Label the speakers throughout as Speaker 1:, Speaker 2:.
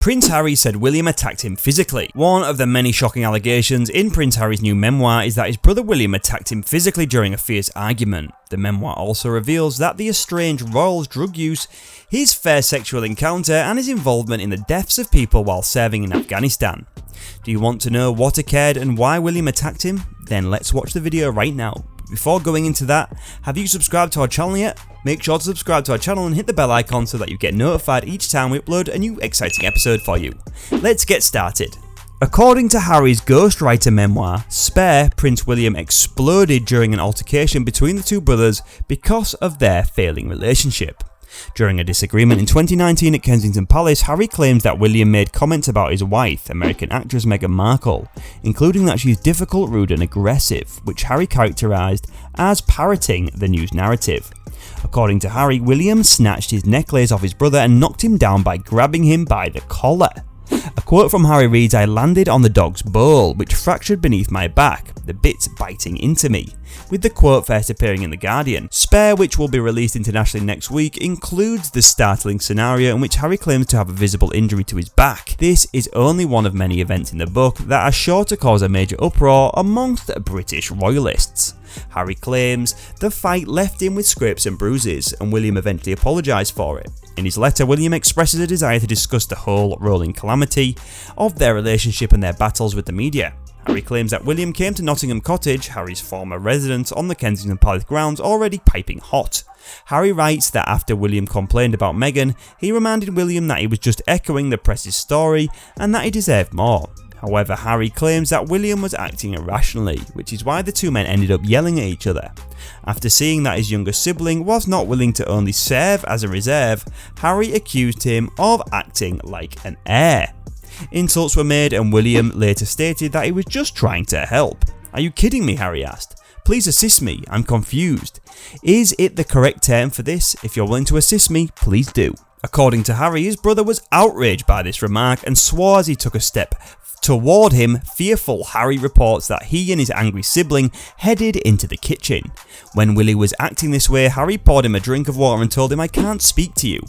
Speaker 1: Prince Harry said William attacked him physically. One of the many shocking allegations in Prince Harry's new memoir is that his brother William attacked him physically during a fierce argument. The memoir also reveals that the estranged royal's drug use, his fair sexual encounter, and his involvement in the deaths of people while serving in Afghanistan. Do you want to know what occurred and why William attacked him? Then let's watch the video right now. Before going into that, have you subscribed to our channel yet? Make sure to subscribe to our channel and hit the bell icon so that you get notified each time we upload a new exciting episode for you. Let's get started. According to Harry's ghostwriter memoir, Spare, Prince William exploded during an altercation between the two brothers because of their failing relationship. During a disagreement in 2019 at Kensington Palace, Harry claims that William made comments about his wife, American actress Meghan Markle, including that she is difficult, rude and aggressive, which Harry characterised as parroting the news narrative. According to Harry, William snatched his necklace off his brother and knocked him down by grabbing him by the collar. A quote from Harry reads, "I landed on the dog's bowl, which fractured beneath my back, the bits biting into me," with the quote first appearing in The Guardian. Spare, which will be released internationally next week, includes the startling scenario in which Harry claims to have a visible injury to his back. This is only one of many events in the book that are sure to cause a major uproar amongst British royalists. Harry claims the fight left him with scrapes and bruises, and William eventually apologised for it. In his letter, William expresses a desire to discuss the whole rolling calamity of their relationship and their battles with the media. Harry claims that William came to Nottingham Cottage, Harry's former residence on the Kensington Palace grounds, already piping hot. Harry writes that after William complained about Meghan, he reminded William that he was just echoing the press's story and that he deserved more. However, Harry claims that William was acting irrationally, which is why the two men ended up yelling at each other. After seeing that his younger sibling was not willing to only serve as a reserve, Harry accused him of acting like an heir. Insults were made and William later stated that he was just trying to help. "Are you kidding me?" Harry asked. "Please assist me, I'm confused. Is it the correct term for this? If you're willing to assist me, please do." According to Harry, his brother was outraged by this remark and swore as he took a step toward him, fearful. Harry reports that he and his angry sibling headed into the kitchen. When Willie was acting this way, Harry poured him a drink of water and told him, "I can't speak to you."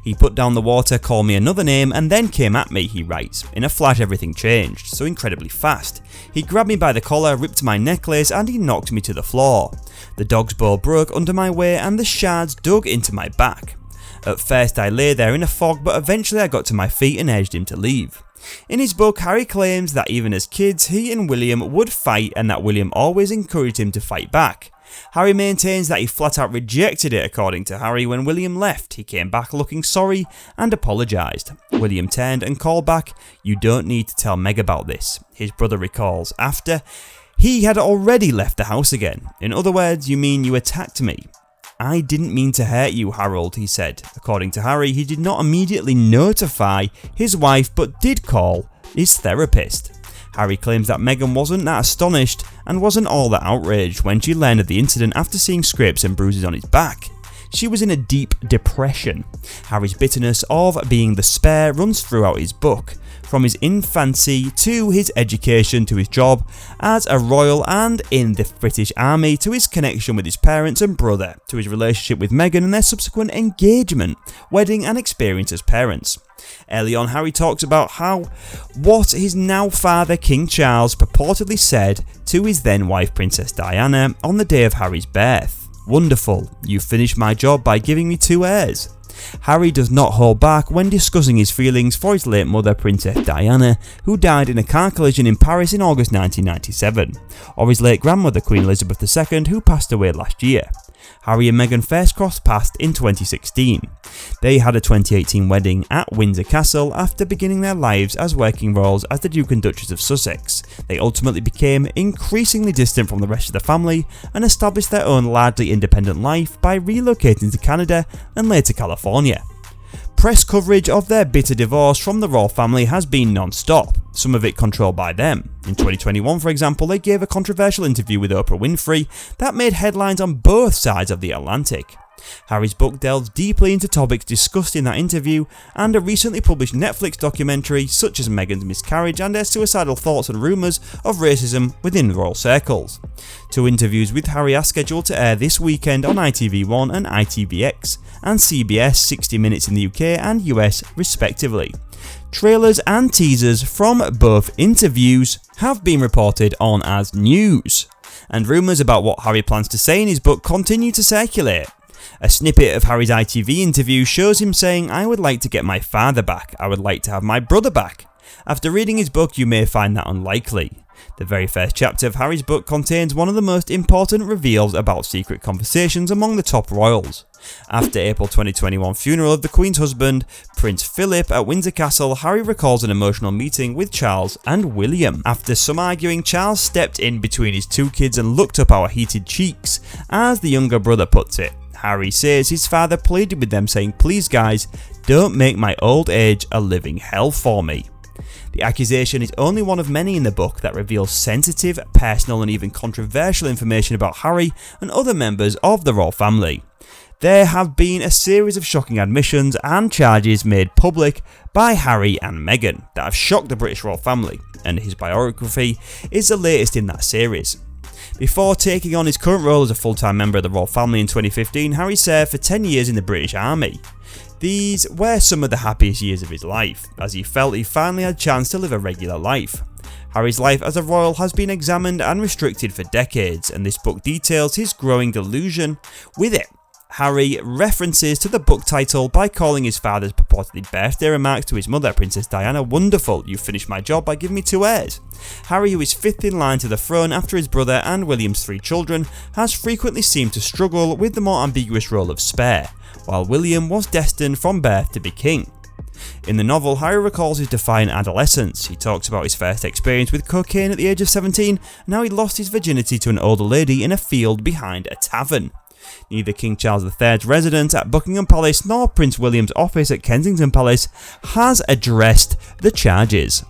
Speaker 1: He put down the water, called me another name and then came at me, he writes. In a flash everything changed, so incredibly fast. He grabbed me by the collar, ripped my necklace and he knocked me to the floor. The dog's bowl broke under my weight and the shards dug into my back. At first I lay there in a fog, but eventually I got to my feet and urged him to leave. In his book, Harry claims that even as kids, he and William would fight and that William always encouraged him to fight back. Harry maintains that he flat out rejected it. According to Harry, when William left, he came back looking sorry and apologised. William turned and called back, "You don't need to tell Meg about this." His brother recalls, after he had already left the house again. "In other words, you mean you attacked me?" "I didn't mean to hurt you, Harold," he said. According to Harry, he did not immediately notify his wife but did call his therapist. Harry claims that Meghan wasn't that astonished and wasn't all that outraged when she learned of the incident after seeing scrapes and bruises on his back. She was in a deep depression. Harry's bitterness of being the spare runs throughout his book, from his infancy to his education to his job as a royal and in the British Army to his connection with his parents and brother to his relationship with Meghan and their subsequent engagement, wedding and experience as parents. Early on, Harry talks about what his now father King Charles purportedly said to his then wife Princess Diana on the day of Harry's birth. "Wonderful, you finished my job by giving me 2 heirs." Harry does not hold back when discussing his feelings for his late mother Princess Diana, who died in a car collision in Paris in August 1997, or his late grandmother Queen Elizabeth II, who passed away last year. Harry and Meghan first crossed paths in 2016. They had a 2018 wedding at Windsor Castle after beginning their lives as working royals as the Duke and Duchess of Sussex. They ultimately became increasingly distant from the rest of the family and established their own largely independent life by relocating to Canada and later California. Press coverage of their bitter divorce from the royal family has been non-stop, some of it controlled by them. In 2021, for example, they gave a controversial interview with Oprah Winfrey that made headlines on both sides of the Atlantic. Harry's book delves deeply into topics discussed in that interview and a recently published Netflix documentary such as Meghan's miscarriage and her suicidal thoughts and rumours of racism within royal circles. 2 interviews with Harry are scheduled to air this weekend on ITV1 and ITVX and CBS 60 Minutes in the UK and US respectively. Trailers and teasers from both interviews have been reported on as news, and rumours about what Harry plans to say in his book continue to circulate. A snippet of Harry's ITV interview shows him saying, "I would like to get my father back, I would like to have my brother back." After reading his book, you may find that unlikely. The very first chapter of Harry's book contains one of the most important reveals about secret conversations among the top royals. After April 2021 funeral of the Queen's husband, Prince Philip, at Windsor Castle, Harry recalls an emotional meeting with Charles and William. After some arguing, Charles stepped in between his two kids and looked up our heated cheeks, as the younger brother puts it. Harry says his father pleaded with them, saying, "Please guys, don't make my old age a living hell for me." The accusation is only one of many in the book that reveals sensitive, personal and even controversial information about Harry and other members of the royal family. There have been a series of shocking admissions and charges made public by Harry and Meghan that have shocked the British royal family, and his biography is the latest in that series. Before taking on his current role as a full-time member of the royal family in 2015, Harry served for 10 years in the British Army. These were some of the happiest years of his life, as he felt he finally had a chance to live a regular life. Harry's life as a royal has been examined and restricted for decades, and this book details his growing delusion with it. Harry references to the book title by calling his father's purportedly birthday remarks to his mother, Princess Diana, "Wonderful, you finished my job by giving me 2 heirs." Harry, who is 5th in line to the throne after his brother and William's 3 children, has frequently seemed to struggle with the more ambiguous role of spare, while William was destined from birth to be king. In the novel, Harry recalls his defiant adolescence. He talks about his first experience with cocaine at the age of 17 and how he lost his virginity to an older lady in a field behind a tavern. Neither King Charles III's residence at Buckingham Palace nor Prince William's office at Kensington Palace has addressed the charges.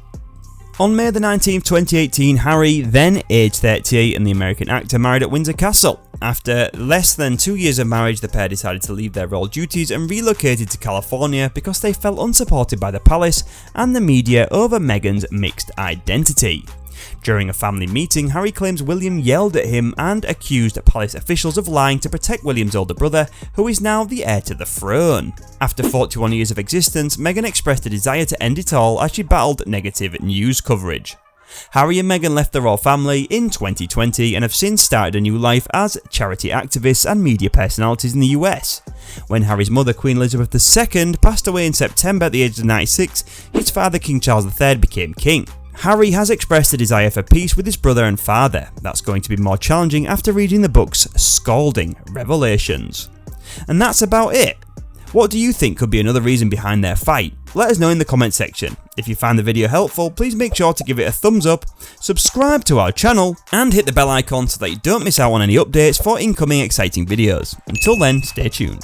Speaker 1: On May 19, 2018, Harry, then aged 38, and the American actor married at Windsor Castle. After less than 2 years of marriage, the pair decided to leave their royal duties and relocated to California because they felt unsupported by the palace and the media over Meghan's mixed identity. During a family meeting, Harry claims William yelled at him and accused palace officials of lying to protect William's older brother, who is now the heir to the throne. After 41 years of existence, Meghan expressed a desire to end it all as she battled negative news coverage. Harry and Meghan left the royal family in 2020 and have since started a new life as charity activists and media personalities in the US. When Harry's mother, Queen Elizabeth II, passed away in September at the age of 96, his father, King Charles III, became king. Harry has expressed a desire for peace with his brother and father. That's going to be more challenging after reading the book's scalding revelations. And that's about it. What do you think could be another reason behind their fight? Let us know in the comment section. If you found the video helpful, please make sure to give it a thumbs up, subscribe to our channel, and hit the bell icon so that you don't miss out on any updates for incoming exciting videos. Until then, stay tuned.